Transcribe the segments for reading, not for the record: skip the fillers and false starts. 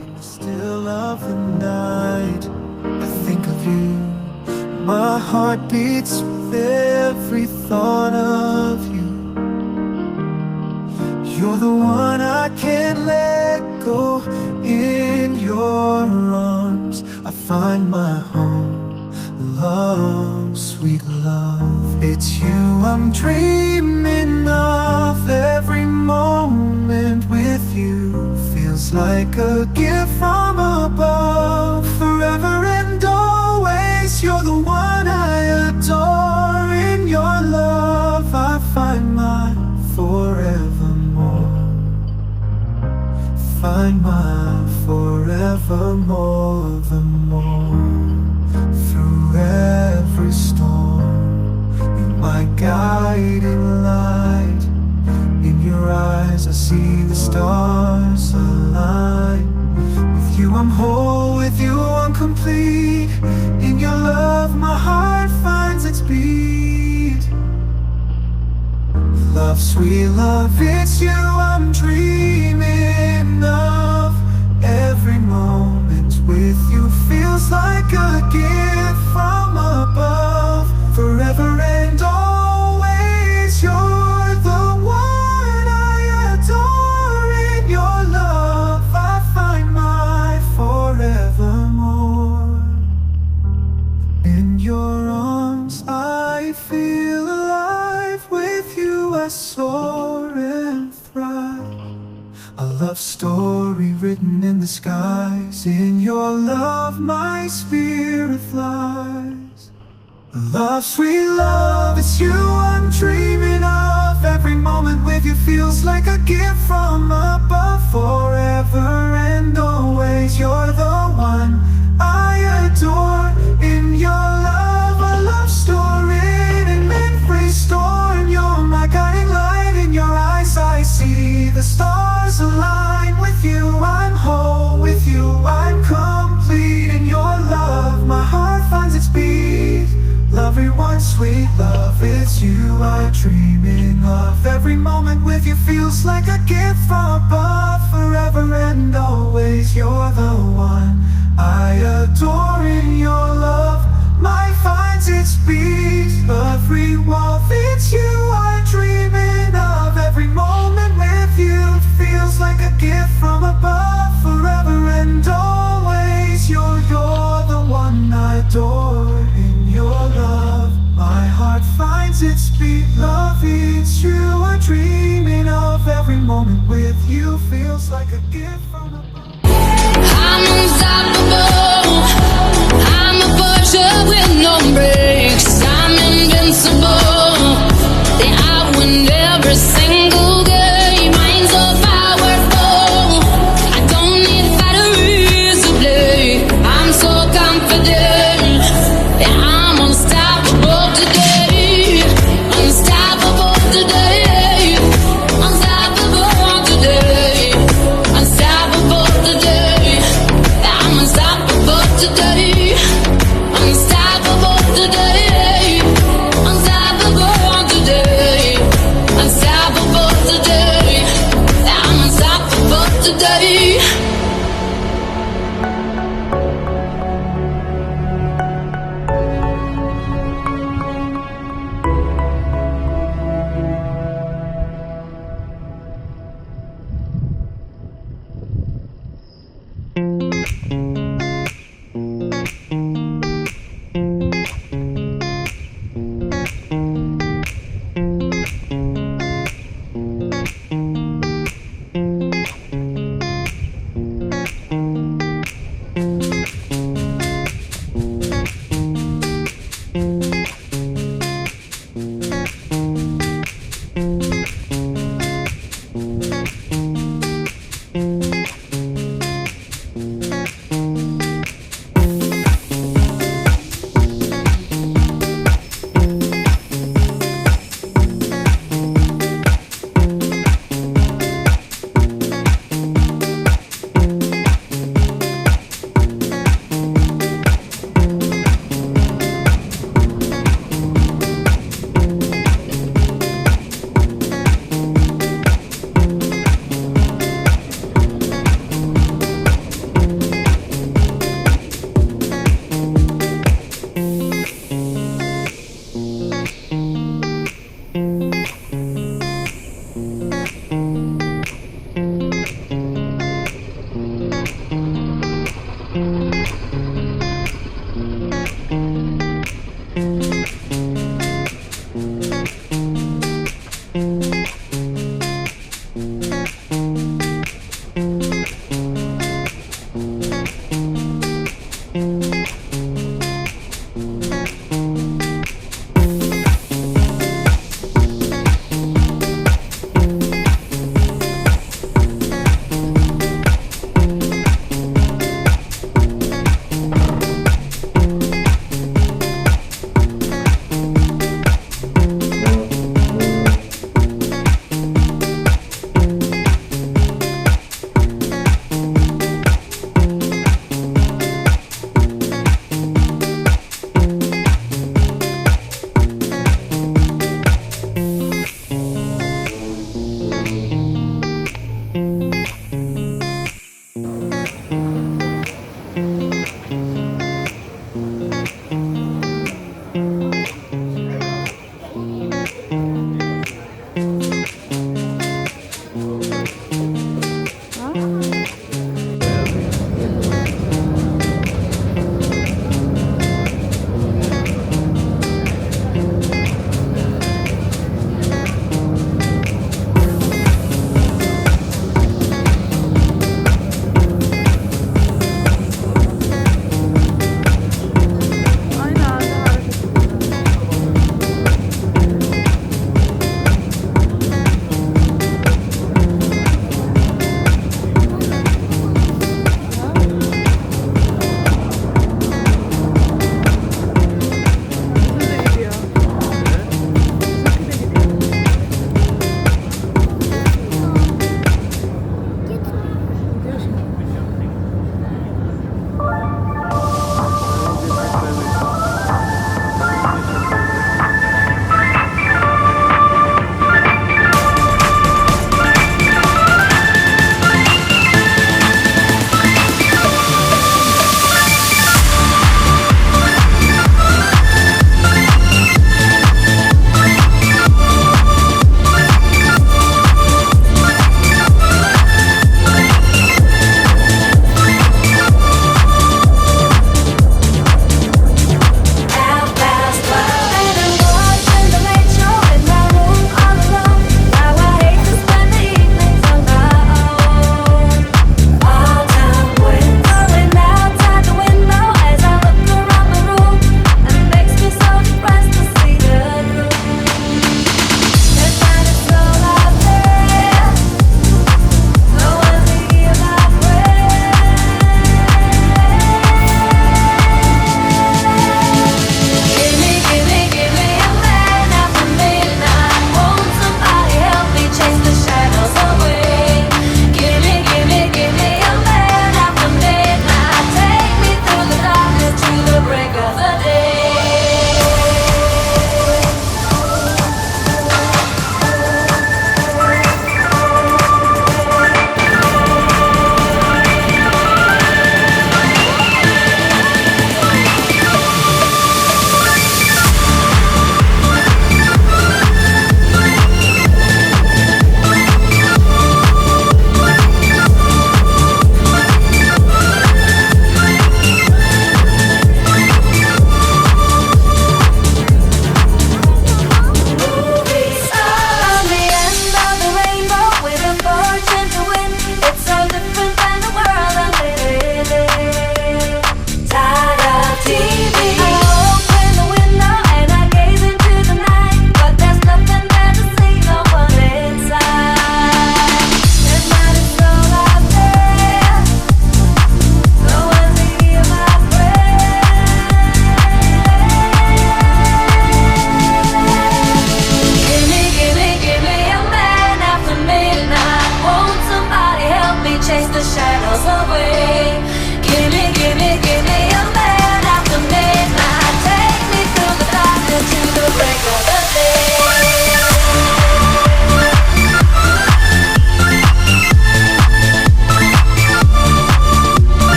In the still of the night, I think of you. My heart beats with every thought of you. You're the one I can't let go. In your arms I find my home. Love, sweet love, it's you I'm dreaming of. Every moment with you feels like a gift from above. Forever and always, you're the one I adore. In your love I find my forevermore. Find my forevermore, the more. Through every storm, you're my guiding light. In your eyes I see the stars align. With you I'm whole, with you I'm complete. In your love my heart finds its beat. Love, sweet love, it's you I'm dreaming of. Every moment with you feels like a gift from above. Forever and always, you're the one I adore. In your love I find my forevermore. In your arms I feel alive. With you I soar and thrive. A love story written in the skies. In your love my spirit flies. Love, sweet love, it's you I'm dreaming of. Every moment with you feels like a gift from above. Forever and always, you're the one I adore. In your love a love story in memory stored. You're my guiding light. In your eyes I see the stars align. With you I'm whole, with you I'm complete. In your love my heart finds its beat. Everyone, sweet love, it's you I'm dreaming of. Every moment with you feels like a gift from above. Forever and always, you're the one I adore. In your love my finds its beat. Every walk, it's you I'm dreaming of. Every moment with you feels like a gift from above. Forever and always, you're the one I adore. In your love my heart finds its beat. Love, it's you I'm dreaming of. Every moment with you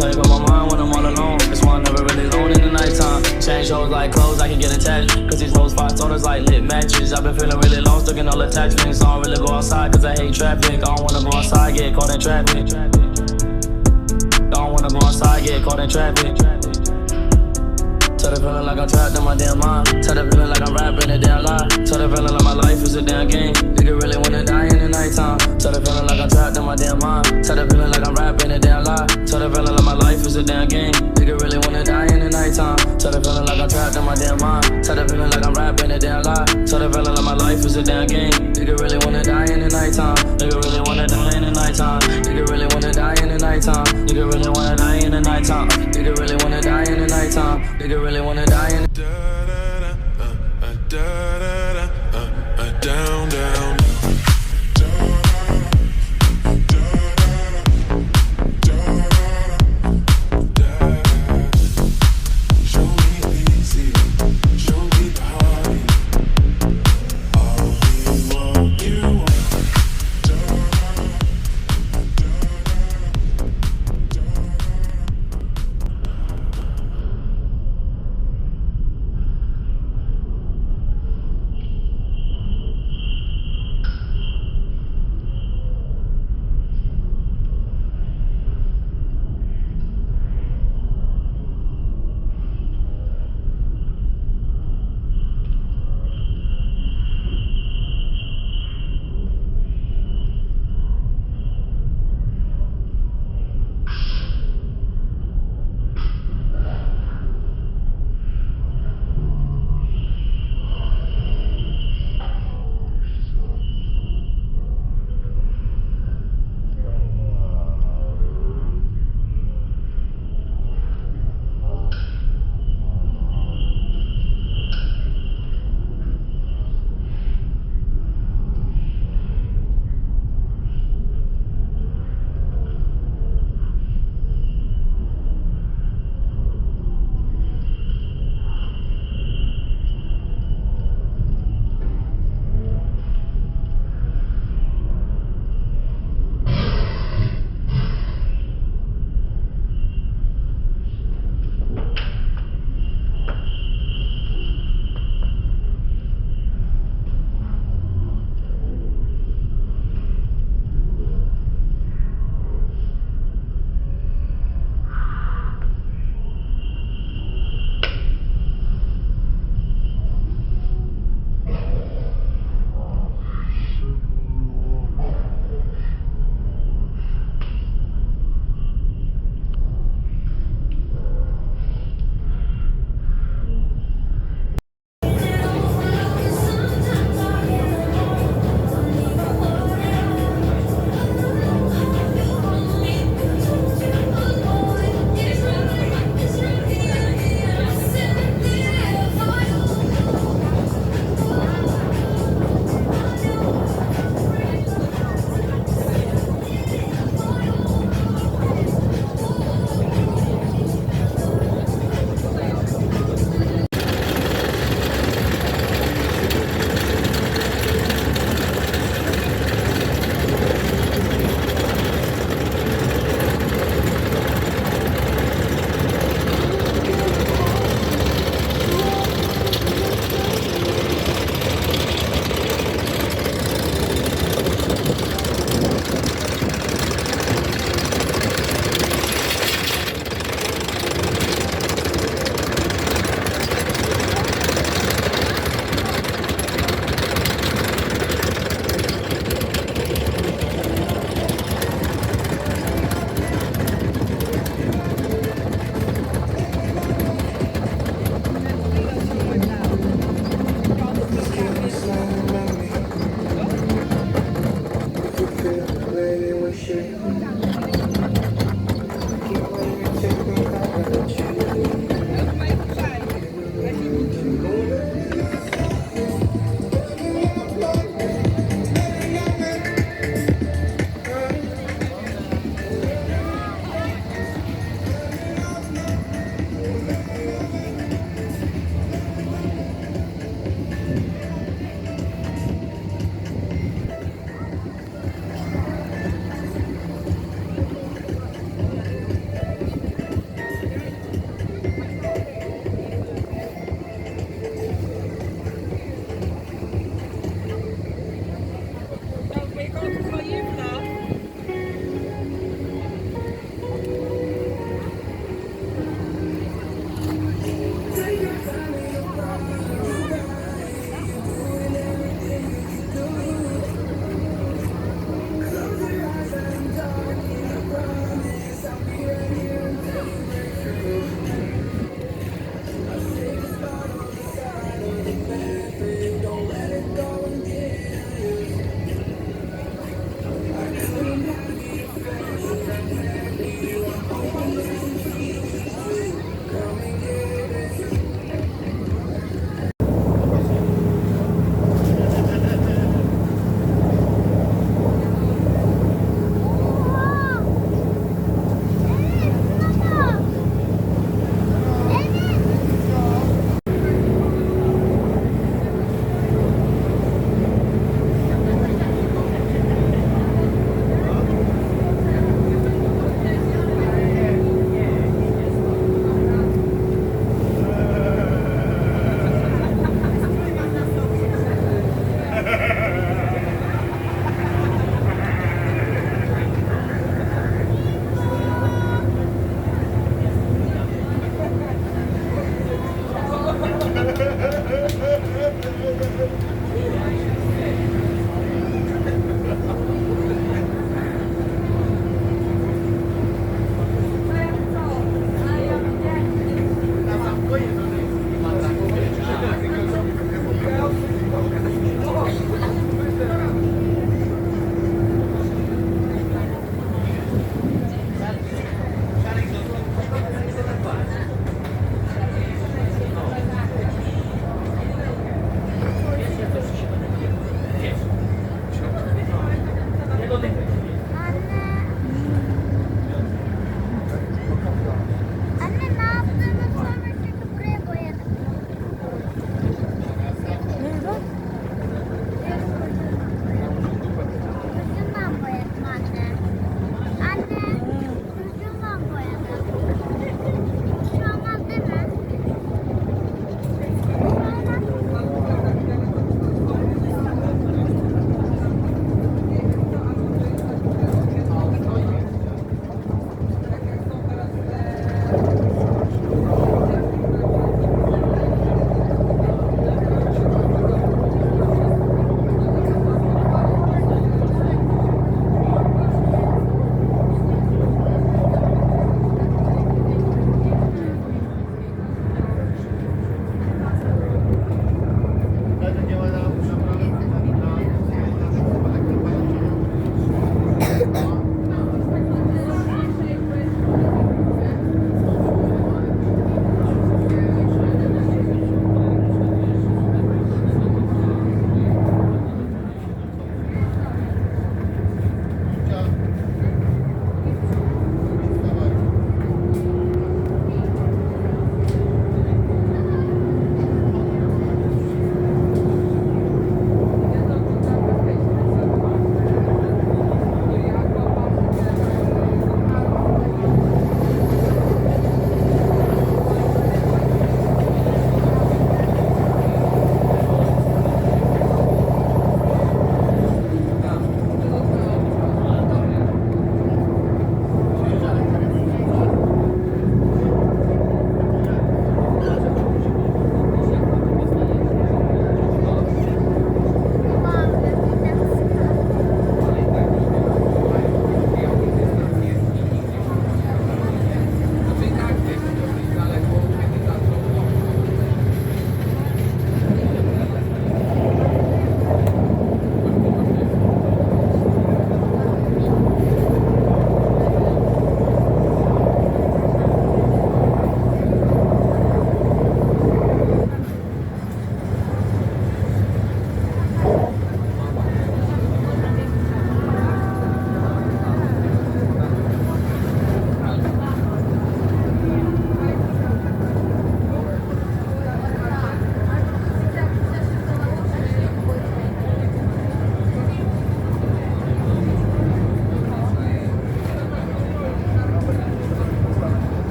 take up my mind when I'm all alone. That's why I'm never really alone in the nighttime. Change hoes like clothes, I can get attached. Cause these hoes fight totals like lit matches. I've been feeling really lost, looking all attachments. So I don't really go outside cause I hate traffic. I don't wanna go outside, get caught in traffic. Don't wanna go outside, get caught in traffic. Tell the feeling like I'm trapped in my damn mind. Tell the feeling like I'm rapping a damn lie. Tell the feeling like my life is a damn game. Nigga really wanna die in the nighttime. Tell the feeling like I'm trapped in my damn mind. Tell the feeling like I'm rapping a damn lie. Tell the feeling like my life is a damn game. Nigga really wanna die in the nighttime. Tell the feeling like I'm trapped in my damn mind. Tell the feeling like I'm rapping a damn lie. Tell the feeling like my life is a damn game. Nigga really wanna die in the nighttime. Nigga really wanna die in the nighttime. Nigga really wanna die in the nighttime. Nigga really wanna die in the nighttime. Nigga really wanna die in the nighttime. Nigga really wanna die in the down, down. Show me easy, show me the hearty. All we want, you want.